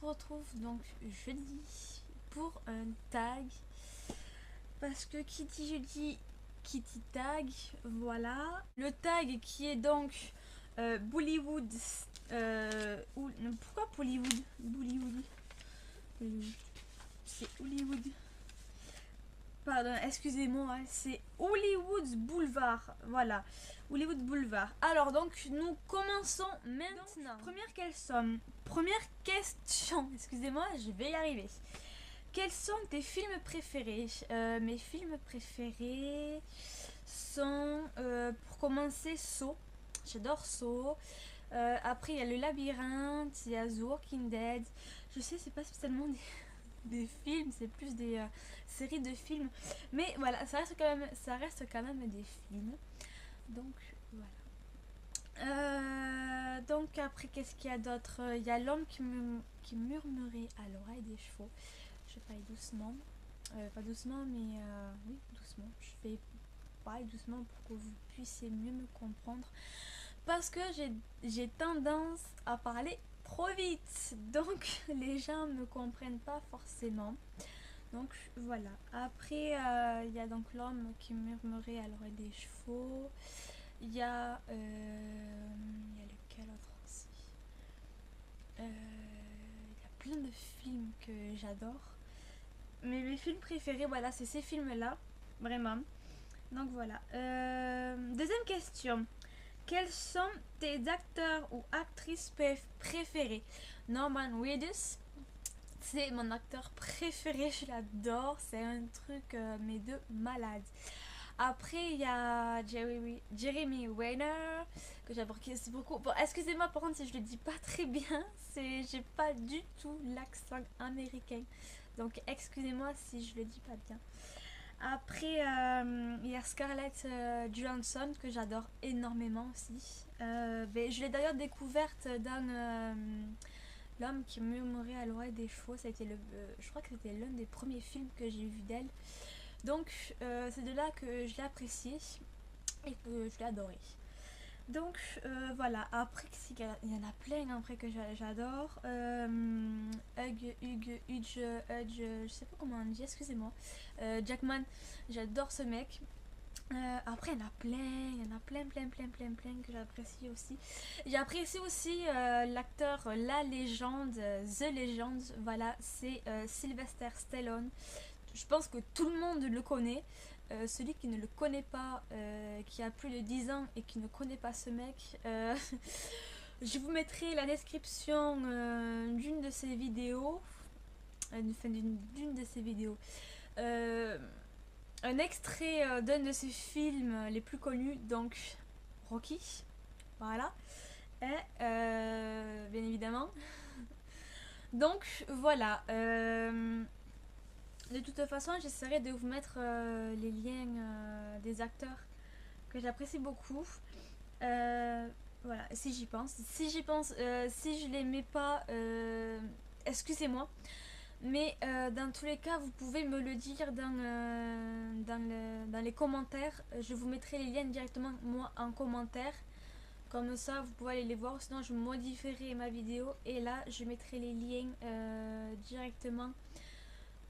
retrouve donc jeudi pour un tag. Parce que qui dit jeudi, qui dit tag, voilà. Le tag qui est donc Bollywood. Pourquoi Bollywood? Bollywood. C'est Hollywood. Pardon, excusez-moi, c'est Hollywood Boulevard. Voilà, Hollywood Boulevard. Alors donc, nous commençons maintenant. Donc, première question, excusez-moi, je vais y arriver. Quels sont tes films préférés? Mes films préférés sont, pour commencer, Saw. J'adore Saw. Après, il y a Le Labyrinthe, il y a The Walking Dead. Je sais, c'est pas spécialement des films, c'est plus des séries de films. Mais voilà, ça reste quand même des films. Donc, voilà. Donc après, qu'est-ce qu'il y a d'autre? Il y a L'homme qui murmurait à l'oreille des chevaux. Je parle doucement. Pas doucement, mais oui, doucement. Je vais parler doucement pour que vous puissiez mieux me comprendre. Parce que j'ai tendance à parler trop vite. Donc, les gens ne me comprennent pas forcément. Donc, voilà. Après, il y a donc L'homme qui murmurait à l'oreille des chevaux. Il y a lequel autre aussi? Il y a plein de films que j'adore. Mais mes films préférés, voilà, c'est ces films-là. Vraiment. Donc, voilà. Deuxième question. Quels sont tes acteurs ou actrices préférés? Norman Reedus, c'est mon acteur préféré, je l'adore. C'est un truc, mais de malade. Après, il y a Jeremy Renner, que j'apprécie beaucoup. Bon, excusez-moi par contre si je le dis pas très bien, j'ai pas du tout l'accent américain. Donc, excusez-moi si je le dis pas bien. Après, il y a Scarlett Johansson, que j'adore énormément aussi. Je l'ai d'ailleurs découverte dans L'homme qui murmurait à l'oreille des chevaux. Ça a été je crois que c'était l'un des premiers films que j'ai vu d'elle. Donc c'est de là que je l'ai apprécié et que je l'ai adoré. Donc voilà, après il y en a plein après que j'adore. Hugh, je sais pas comment on dit, excusez-moi. Jackman, j'adore ce mec. Après il y en a plein que j'apprécie aussi. J'apprécie aussi l'acteur, la légende, The Legend, voilà, c'est Sylvester Stallone. Je pense que tout le monde le connaît. Celui qui ne le connaît pas, qui a plus de 10 ans et qui ne connaît pas ce mec, je vous mettrai la description d'une de ses vidéos. D'une de ses vidéos. Un extrait d'un de ses films les plus connus, donc Rocky. Voilà. Et bien évidemment. Donc voilà. De toute façon, j'essaierai de vous mettre les liens des acteurs que j'apprécie beaucoup. Voilà, si j'y pense. Si je les mets pas, excusez-moi. Mais dans tous les cas, vous pouvez me le dire dans les commentaires. Je vous mettrai les liens directement, moi, en commentaire. Comme ça, vous pouvez aller les voir. Sinon, je modifierai ma vidéo. Et là, je mettrai les liens directement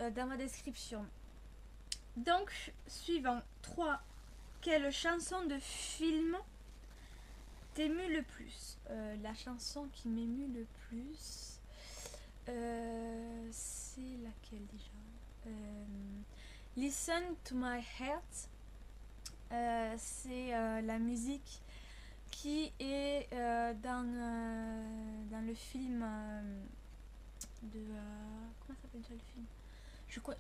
dans ma description. Donc, suivant 3. Quelle chanson de film t'émue le plus? La chanson qui m'émue le plus, c'est laquelle déjà? Listen to my heart. C'est la musique qui est dans le film de... comment s'appelle déjà le film?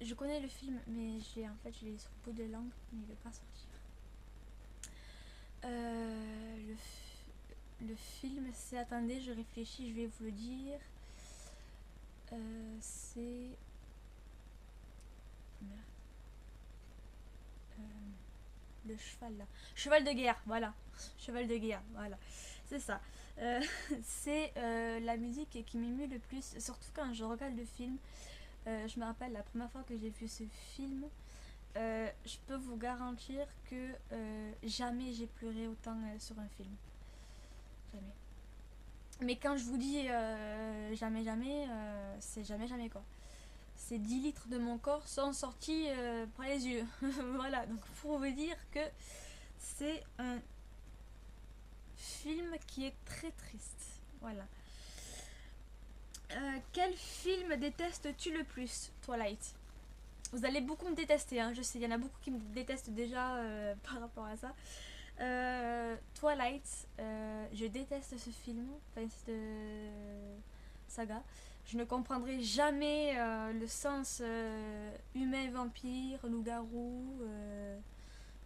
Je connais le film, mais je l'ai sur le bout de langue, mais il ne veut pas sortir. Le film, c'est... Attendez, je réfléchis, je vais vous le dire. C'est... le cheval là. Cheval de guerre, voilà. Cheval de guerre, voilà. C'est ça. C'est la musique qui m'émue le plus, surtout quand je regarde le film. Je me rappelle la première fois que j'ai vu ce film. Je peux vous garantir que jamais j'ai pleuré autant sur un film. Jamais. Mais quand je vous dis jamais jamais, c'est jamais jamais quoi. Ces 10 litres de mon corps sont sortis par les yeux. Voilà, donc pour vous dire que c'est un film qui est très triste. Voilà. Quel film détestes-tu le plus, Twilight? Vous allez beaucoup me détester, hein, je sais, il y en a beaucoup qui me détestent déjà par rapport à ça. Twilight, je déteste ce film, enfin cette saga. Je ne comprendrai jamais le sens humain, vampire, loup-garou.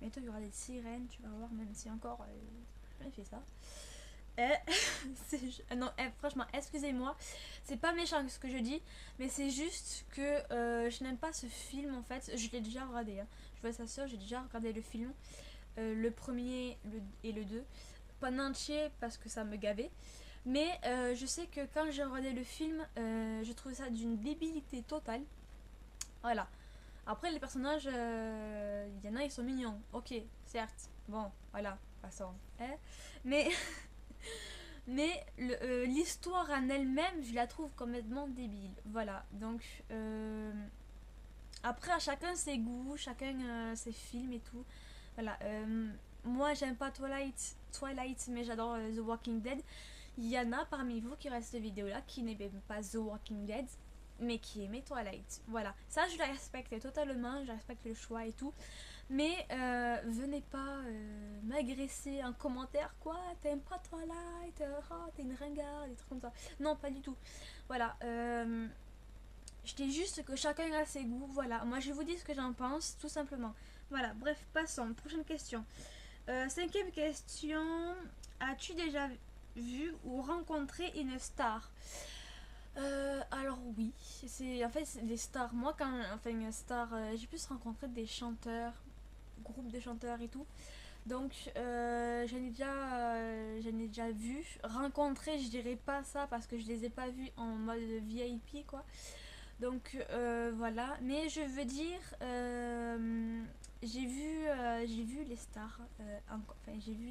Bientôt il y aura des sirènes, tu vas voir, même si encore j'ai jamais fait ça. Non, franchement, excusez-moi, c'est pas méchant ce que je dis, mais c'est juste que je n'aime pas ce film en fait. Je l'ai déjà regardé, hein. Je vois sa soeur, j'ai déjà regardé le film, le premier et le 2, pas en entier parce que ça me gavait. Mais je sais que quand j'ai regardé le film, je trouvais ça d'une débilité totale. Voilà. Après, les personnages, il y en a, ils sont mignons. Ok, certes. Bon, voilà, passons. Hein. Mais Mais l'histoire en elle-même, je la trouve complètement débile. Voilà, donc après à chacun ses goûts, chacun ses films et tout. Voilà, moi j'aime pas Twilight, mais j'adore The Walking Dead. Il y en a parmi vous qui restent cette vidéo-là qui n'aiment pas The Walking Dead, mais qui aimaient Twilight. Voilà, ça je la respecte totalement, je respecte le choix et tout. Mais venez pas m'agresser en commentaire, quoi, t'aimes pas Twilight, oh, t'es une ringarde, des trucs comme ça. Non, pas du tout. Voilà, je dis juste que chacun a ses goûts, voilà. Moi je vous dis ce que j'en pense, tout simplement. Voilà, bref, passons. Prochaine question. Cinquième question. As-tu déjà vu ou rencontré une star? Alors oui, c'est en fait des stars. Moi quand enfin une star, j'ai pu rencontrer des chanteurs, groupes de chanteurs et tout. Donc j'en ai déjà vu, rencontré, je dirais pas ça parce que je les ai pas vus en mode VIP quoi. Donc voilà, mais je veux dire, j'ai vu les stars, enfin j'ai vu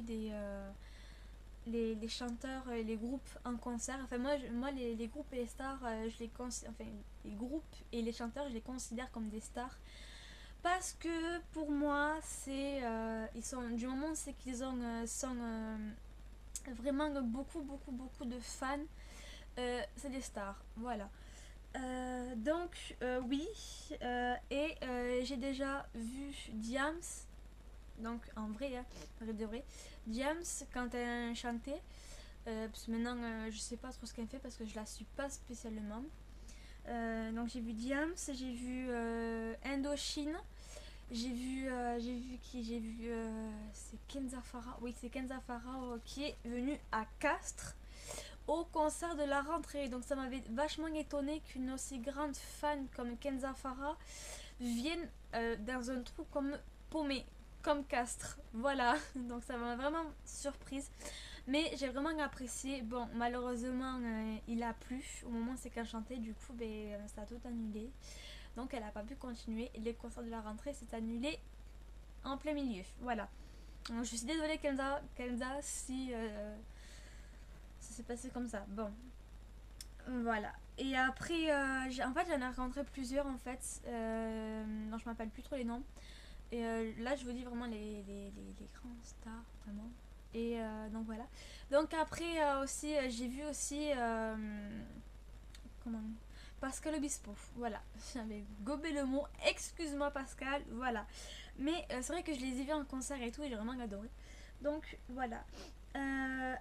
les chanteurs et les groupes en concert. Enfin moi les groupes et les stars, je les enfin les groupes et les chanteurs, je les considère comme des stars parce que pour moi c'est ils sont du moment c'est qu'ils ont sont vraiment beaucoup de fans, c'est des stars. Voilà. Donc oui, et j'ai déjà vu Diams, donc en vrai, hein, vrai de vrai, Diams quand elle chantait, parce que maintenant je sais pas trop ce qu'elle fait parce que je la suis pas spécialement. Donc j'ai vu Diams, j'ai vu Indochine, j'ai vu qui, j'ai vu c'est Kenza Farah, oui c'est Kenza Farah qui est venue à Castres au concert de la rentrée. Donc ça m'avait vachement étonné qu'une aussi grande fan comme Kenza Farah vienne dans un trou comme paumé, comme Castres. Voilà, donc ça m'a vraiment surprise. Mais j'ai vraiment apprécié. Bon, malheureusement, il a plu au moment où c'est qu'elle chantait. Du coup, ben, ça a tout annulé. Donc elle n'a pas pu continuer. Les concerts de la rentrée s'est annulé en plein milieu. Voilà. Donc, je suis désolée Kenza si ça s'est passé comme ça. Bon, voilà. Et après, en fait, j'en ai rencontré plusieurs en fait. Non, je ne m'appelle plus trop les noms. Et là, je vous dis vraiment les grands stars, vraiment. Et donc voilà. Donc après aussi, j'ai vu aussi comment Pascal Obispo. Voilà. J'avais gobé le mot. Excuse-moi Pascal. Voilà. Mais c'est vrai que je les ai vus en concert et tout et j'ai vraiment adoré. Donc voilà.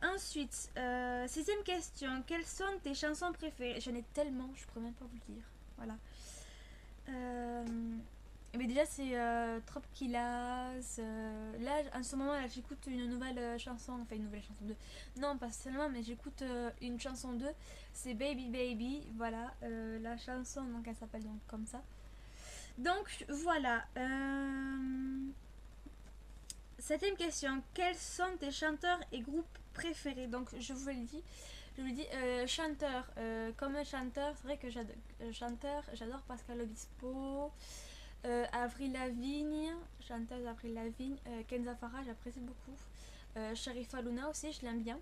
Ensuite, sixième question. Quelles sont tes chansons préférées? J'en ai tellement, je pourrais même pas vous le dire. Voilà. Mais déjà, c'est Trop Killaz. Là, en ce moment, là, j'écoute une nouvelle chanson. Enfin, une nouvelle chanson 2. Non, pas seulement, mais j'écoute une chanson 2. C'est Baby Baby. Voilà. La chanson, donc, elle s'appelle donc comme ça. Donc, voilà. Septième question. Quels sont tes chanteurs et groupes préférés? Donc, je vous le dis. Je vous le dis, chanteur, comme un chanteur, c'est vrai que j'adore Pascal Obispo, Avril Lavigne, chanteuse Avril Lavigne, Kenza Farah, j'apprécie beaucoup, Sharifa Luna aussi, je l'aime bien.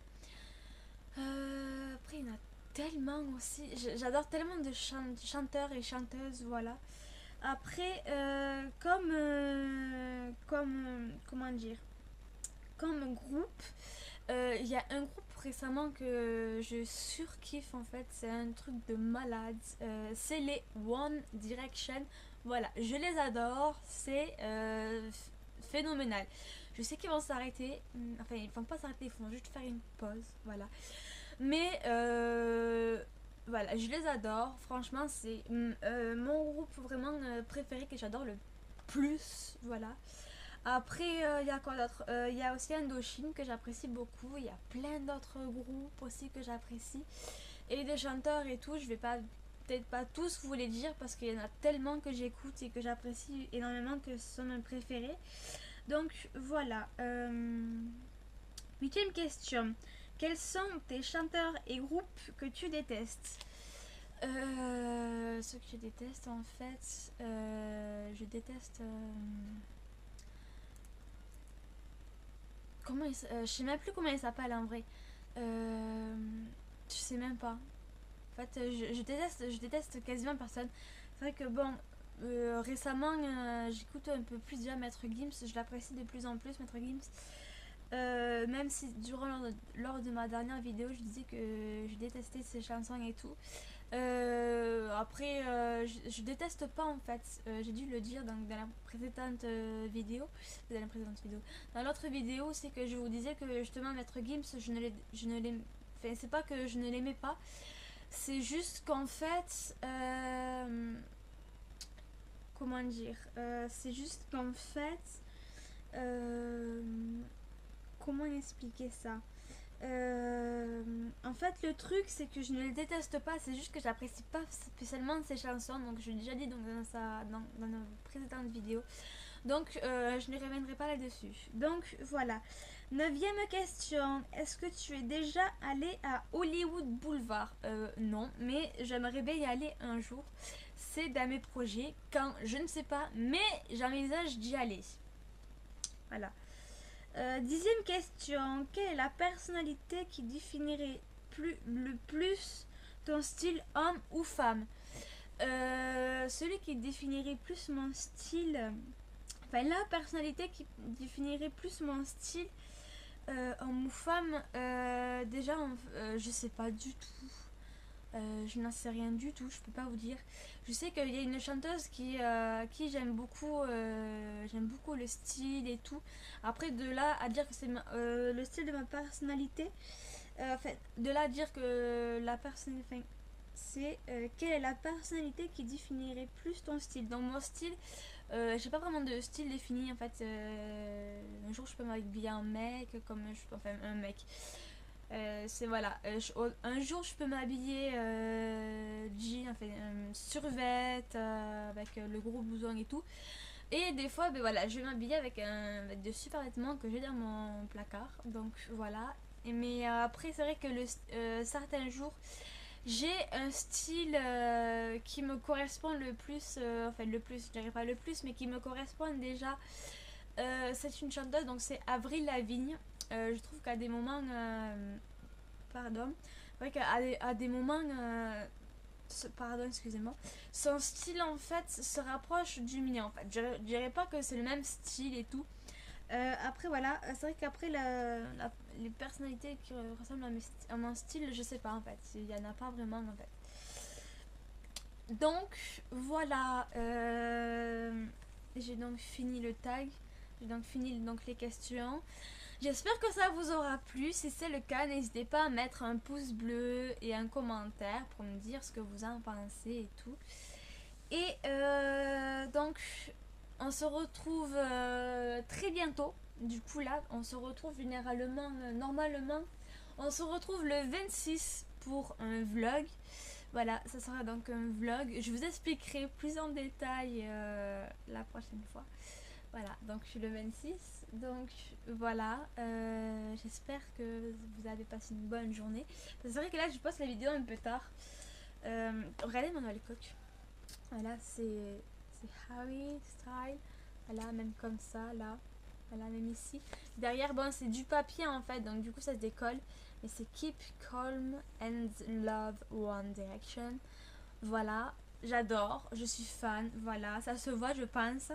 Après, il y en a tellement aussi. J'adore tellement de chanteurs et chanteuses, voilà. Après, comment dire, comme groupe, il y a un groupe récemment que je surkiffe en fait, c'est un truc de malade. C'est les One Direction. Voilà, je les adore, c'est phénoménal. Je sais qu'ils vont s'arrêter, enfin ils vont pas s'arrêter, ils vont juste faire une pause, voilà. Mais voilà, je les adore, franchement c'est mon groupe vraiment préféré que j'adore le plus, voilà. Après, il y a quoi d'autre? Il y a aussi Indochine que j'apprécie beaucoup. Il y a plein d'autres groupes aussi que j'apprécie. Et des chanteurs et tout, je vais pas peut-être pas tous vous les dire parce qu'il y en a tellement que j'écoute et que j'apprécie énormément que ce sont mes préférés. Donc voilà. Huitième question. Quels sont tes chanteurs et groupes que tu détestes? Ce que je déteste en fait, je déteste... je sais même plus comment il s'appelle en vrai. Je sais même pas. En fait, je déteste quasiment personne. C'est vrai que bon, récemment, j'écoute un peu plus déjà Maître Gims. Je l'apprécie de plus en plus, Maître Gims. Même si lors de ma dernière vidéo, je disais que je détestais ses chansons et tout. Après, je déteste pas en fait. J'ai dû le dire dans la précédente vidéo. Dans la précédente vidéo. Dans l'autre vidéo, c'est que je vous disais que justement Maître Gims, je ne l'aime. Enfin, c'est pas que je ne l'aimais pas. C'est juste qu'en fait, comment dire, c'est juste qu'en fait, euh, comment expliquer ça? En fait, le truc, c'est que je ne le déteste pas, c'est juste que j'apprécie pas spécialement ses chansons, donc je l'ai déjà dit dans nos précédentes vidéos. Donc, je ne reviendrai pas là-dessus. Donc, voilà. Neuvième question. Est-ce que tu es déjà allé à Hollywood Boulevard? Non, mais j'aimerais bien y aller un jour. C'est dans mes projets. Quand, je ne sais pas, mais j'envisage d'y aller. Voilà. Dixième question. Quelle est la personnalité qui définirait le plus ton style homme ou femme? Celui qui définirait plus mon style... Enfin, la personnalité qui définirait plus mon style homme ou femme, déjà, je sais pas du tout. Je n'en sais rien du tout, je peux pas vous dire. Je sais qu'il y a une chanteuse qui j'aime beaucoup le style et tout. Après, de là à dire que c'est le style de ma personnalité, enfin, de là à dire que la personnalité, enfin, c'est quelle est la personnalité qui définirait plus ton style. Dans mon style, j'ai pas vraiment de style défini en fait. Un jour je peux m'habiller en mec, comme enfin un mec. C'est voilà. Un jour je peux m'habiller jean, enfin survêt avec le gros blouson et tout. Et des fois, ben voilà, je vais m'habiller avec de super vêtements que j'ai dans mon placard. Donc voilà. Mais après c'est vrai que certains jours j'ai un style qui me correspond le plus, enfin le plus, je dirais pas le plus, mais qui me correspond déjà. C'est une chanteuse, donc c'est Avril Lavigne. Je trouve qu'à des moments, pardon, c'est vrai qu'à des moments, pardon, excusez-moi, son style en fait se rapproche du mien en fait. Je dirais pas que c'est le même style et tout. Après voilà, c'est vrai qu'après les personnalités qui ressemblent à mon style, je sais pas en fait, il y en a pas vraiment en fait. Donc voilà, j'ai donc fini le tag, j'ai donc fini donc les questions. J'espère que ça vous aura plu. Si c'est le cas, n'hésitez pas à mettre un pouce bleu et un commentaire pour me dire ce que vous en pensez et tout. Et donc, on se retrouve très bientôt. Du coup, là, on se retrouve généralement, normalement, on se retrouve le 26 pour un vlog. Voilà, ça sera donc un vlog. Je vous expliquerai plus en détail la prochaine fois. Voilà, donc je suis le 26. Donc voilà, j'espère que vous avez passé une bonne journée. C'est vrai que là, je poste la vidéo un peu tard. Regardez mon nouvelle coque. Voilà, c'est Harry Style. Voilà, même comme ça, là. Voilà, même ici. Derrière, bon, c'est du papier en fait, donc du coup, ça se décolle. et c'est Keep Calm and Love One Direction. Voilà, j'adore, je suis fan, voilà, ça se voit je pense.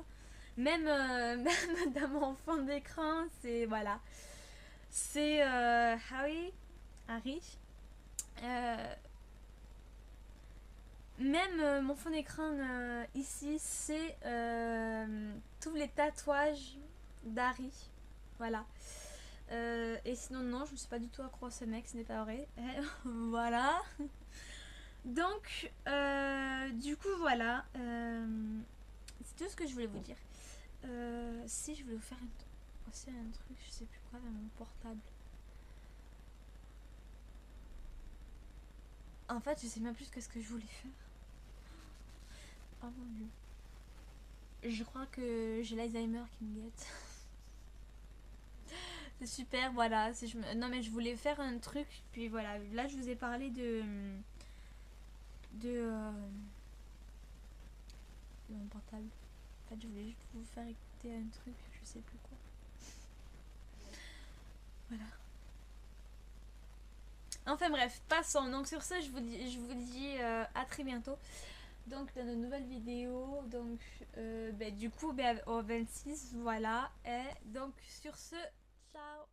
Même, même dans mon fond d'écran, c'est voilà. C'est Harry. Euh, Même mon fond d'écran ici, c'est tous les tatouages d'Harry. Voilà. Et sinon, non, je me suis pas du tout accro à ce mec, ce n'est pas vrai. Voilà. Donc, du coup, voilà. C'est tout ce que je voulais vous dire. Si je voulais vous faire aussi un truc, je sais plus quoi, dans mon portable. En fait, je sais même plus ce que je voulais faire. Oh mon dieu. Je crois que j'ai l'Alzheimer qui me guette. C'est super, voilà. Non mais je voulais faire un truc, puis voilà. Là, je vous ai parlé de mon portable. En fait, je voulais juste vous faire écouter un truc, je sais plus quoi. Voilà. Enfin bref, passons. Donc sur ce, je vous dis à très bientôt. Donc dans de nouvelles vidéos. Donc du coup au 26, voilà. Et donc sur ce, ciao.